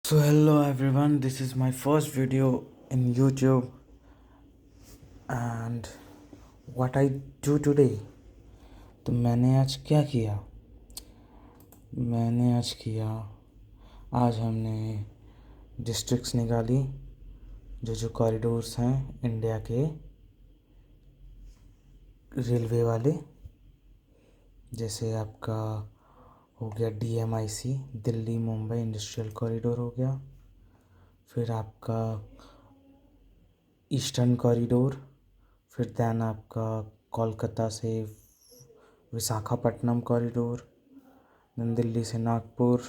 So hello everyone, this is my first video in YouTube and what I do today. तो मैंने आज क्या किया? मैंने आज किया आज हमने डिस्ट्रिक्ट्स निकाली जो कॉरिडोर्स हैं इंडिया के रेलवे वाले, जैसे आपका हो गया DMIC Delhi Mumbai industrial corridor हो गया, फिर आपका ईस्टर्न कॉरिडोर, फिर दैन आपका कोलकाता से विशाखापट्टनम कॉरिडोर, दैन दिल्ली से नागपुर,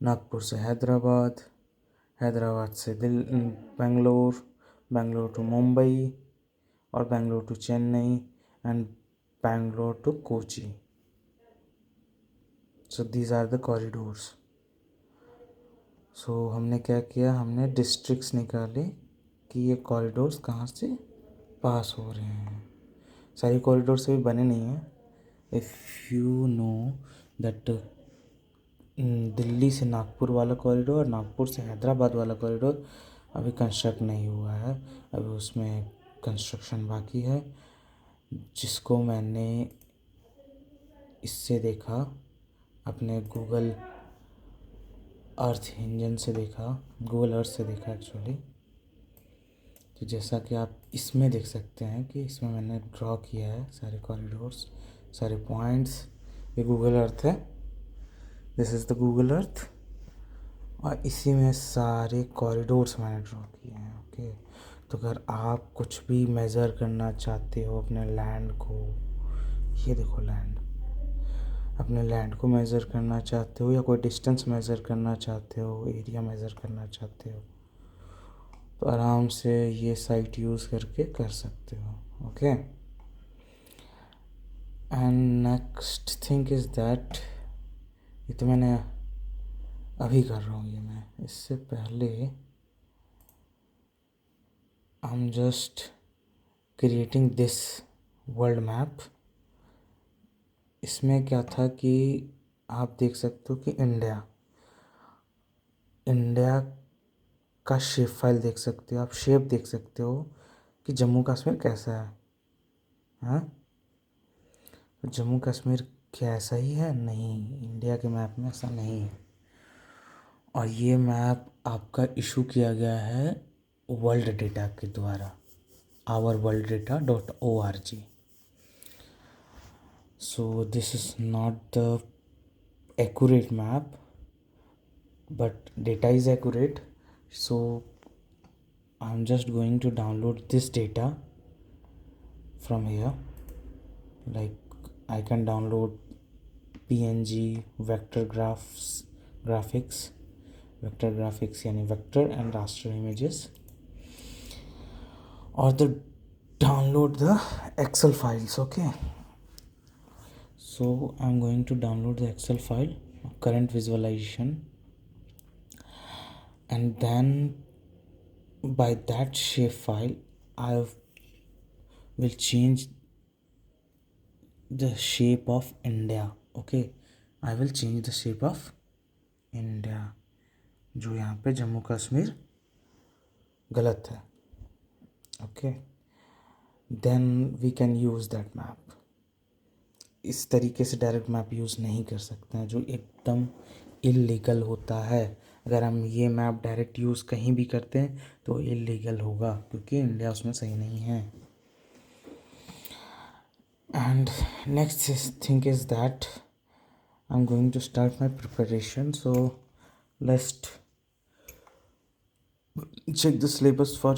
नागपुर से हैदराबाद, हैदराबाद से बेंगलोर, बेंगलोर टू मुंबई और Bangalore to Chennai and Bangalore to Kochi. So these are the corridors. So हमने क्या किया, हमने डिस्ट्रिक्ट्स निकाले कि ये कॉरिडोर्स कहाँ से पास हो रहे हैं. सारी कॉरिडोर से भी बने नहीं हैं. If you know that Delhi से नागपुर वाला कॉरिडोर और नागपुर से हैदराबाद वाला कॉरिडोर अभी कंस्ट्रक्ट नहीं हुआ है, अभी उसमें कंस्ट्रक्शन बाकी है, जिसको मैंने इससे देखा, अपने गूगल अर्थ इंजन से देखा, गूगल अर्थ से देखा एक्चुअली. तो जैसा कि आप इसमें देख सकते हैं कि इसमें मैंने ड्रॉ किया है सारे कॉरिडोर्स, सारे पॉइंट्स. ये गूगल अर्थ है, this is the Google Earth, और इसी में सारे कॉरिडोर्स मैंने ड्रॉ किए हैं. ओके, तो अगर आप कुछ भी मेज़र करना चाहते हो अपने लैंड को, ये देखो लैंड, अपने लैंड को मेज़र करना चाहते हो या कोई डिस्टेंस मेज़र करना चाहते हो, एरिया मेज़र करना चाहते हो, तो आराम से ये साइट यूज़ करके कर सकते हो. Okay, and next thing is that, ये तो मैंने अभी कर रहा हूँ, ये मैं इससे पहले I am just creating this world map. इसमें क्या था कि आप देख सकते हो कि इंडिया का शेप फाइल देख सकते हो, आप शेप देख सकते हो कि जम्मू कश्मीर कैसा है. हाँ, तो जम्मू कश्मीर कैसा ही है? नहीं, इंडिया के मैप में ऐसा नहीं है. और ये मैप आपका इशू किया गया है वर्ल्ड डेटा के द्वारा, ourworlddata.org. So this is not the accurate map, but data is accurate. So I'm just going to download this data from here. Like I can download PNG, graphics यानी vector and raster images, or download the Excel files. Okay, so I'm going to download the Excel file, current visualization, and then by that shape file I will change the shape of India. Okay, I will change the shape of India, जो यहाँ पे जम्मू कश्मीर गलत है. Okay, then we can use that map. इस तरीके से direct map use नहीं कर सकते हैं, जो एकदम इलीगल होता है. अगर हम ये मैप डायरेक्ट यूज़ कहीं भी करते हैं तो इलीगल होगा, क्योंकि इंडिया उसमें सही नहीं है. And next thing is that I am going to start my preparation. So let's check the syllabus for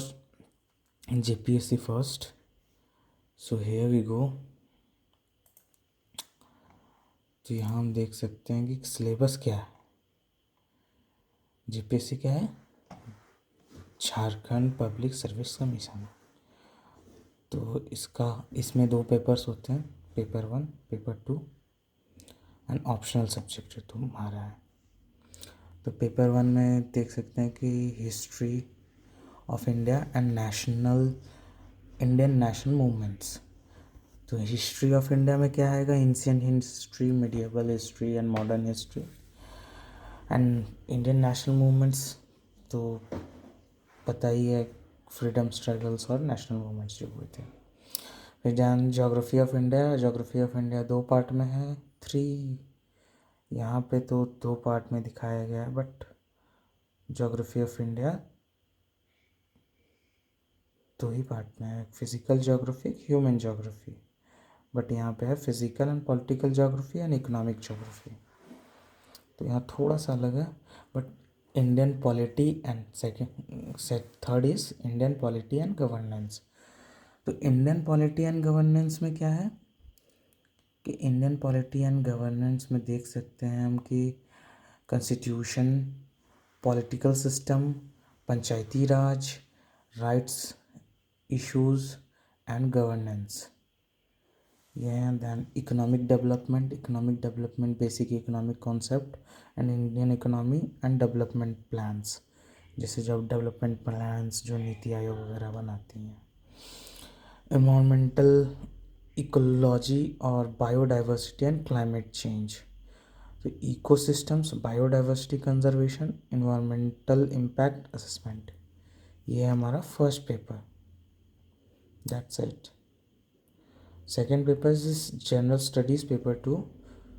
JPSC first. So here we go. तो यहाँ हम देख सकते हैं कि सिलेबस क्या है. JPSC क्या है? Jharkhand public service commission. तो इसमें 2 पेपर्स होते हैं, paper 1, paper 2 and optional subject जो तुम्हारा है. तो पेपर 1 में देख सकते हैं कि history of India and Indian national movements. तो हिस्ट्री ऑफ इंडिया में क्या आएगा? Ancient history, medieval history and modern history. And Indian national movements तो पता ही है, फ्रीडम स्ट्रगल्स और नेशनल मूवमेंट्स जो हुए थे। फिर जान geography of India. Geography of India 2 part में है, 3 यहाँ पे तो 2 पार्ट में दिखाया गया है, but geography of India 2 he part में है, physical geography, human geography. But यहाँ पे है physical and political geography and economic geography, तो यहाँ थोड़ा सा अलग है। But Indian polity and third is Indian polity and governance. तो इंडियन पॉलिटी एंड गवर्नेंस में क्या है कि इंडियन पॉलिटी एंड गवर्नेंस में देख सकते हैं हम कि constitution, political system, Panchayati Raj, rights, issues and governance, ये हैं। Then economic development, basic economic concept and Indian economy and development plans, जैसे जब डेवलपमेंट प्लान्स जो नीति आयोग वगैरह बनाती हैं। एनवायरमेंटल इकोलॉजी और बायोडाइवर्सिटी एंड क्लाइमेट चेंज, तो ecosystems, biodiversity conservation, environmental impact assessment, ये है हमारा first paper. That's it. Second paper is General Studies Paper 2,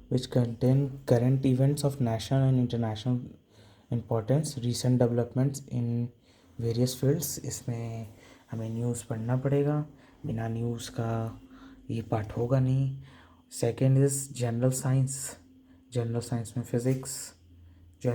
which contain current events of national and international importance, recent developments in various fields। इसमें हमें news पढ़ना पड़ेगा, बिना news का ये पार्ट होगा नहीं। सेकेंड इज़ जनरल साइंस में फिज़िक्स, जो